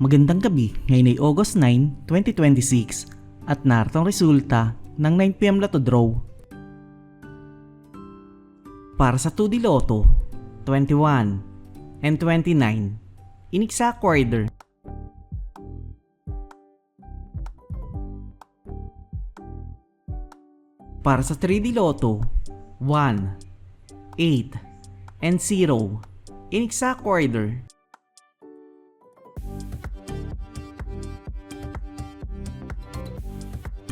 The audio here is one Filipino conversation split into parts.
Magandang gabi, ngayon ay August 9, 2026 at narito ang resulta ng 9pm Lotto Draw. Para sa 2D Lotto, 21 and 29, in exact order. Para sa 3D Lotto, 1, 8, and 0, in exact order.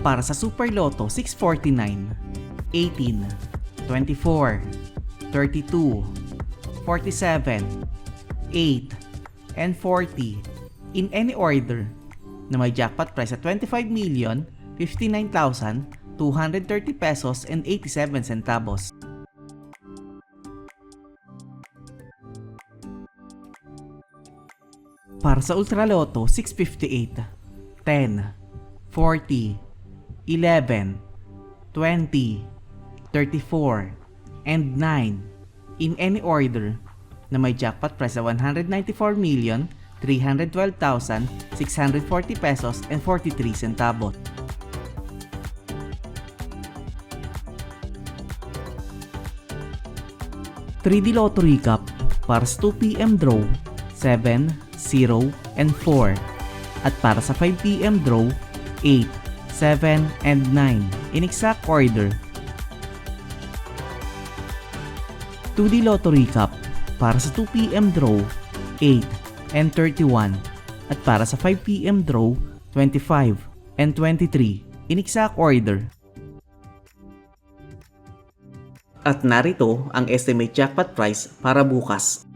Para sa Super Lotto 649, 18, 24, 32, 47, 8, and 40 in any order na may jackpot price at 25,059,230 pesos and 87 centavos. Para sa Ultra Lotto 658, 10, 40, 11, 20, 34, and 9 in any order na may jackpot price sa 194,312,640 pesos and 43 centavos. '3D Lotto Recap para sa 2pm draw 7, 0, and 4 at para sa 5pm draw 8, 7, and 9 in exact order. 2D Lotto Recap para sa 2pm draw 8 and 31 at para sa 5pm draw 25 and 23 in exact order. At narito ang estimate jackpot price para bukas.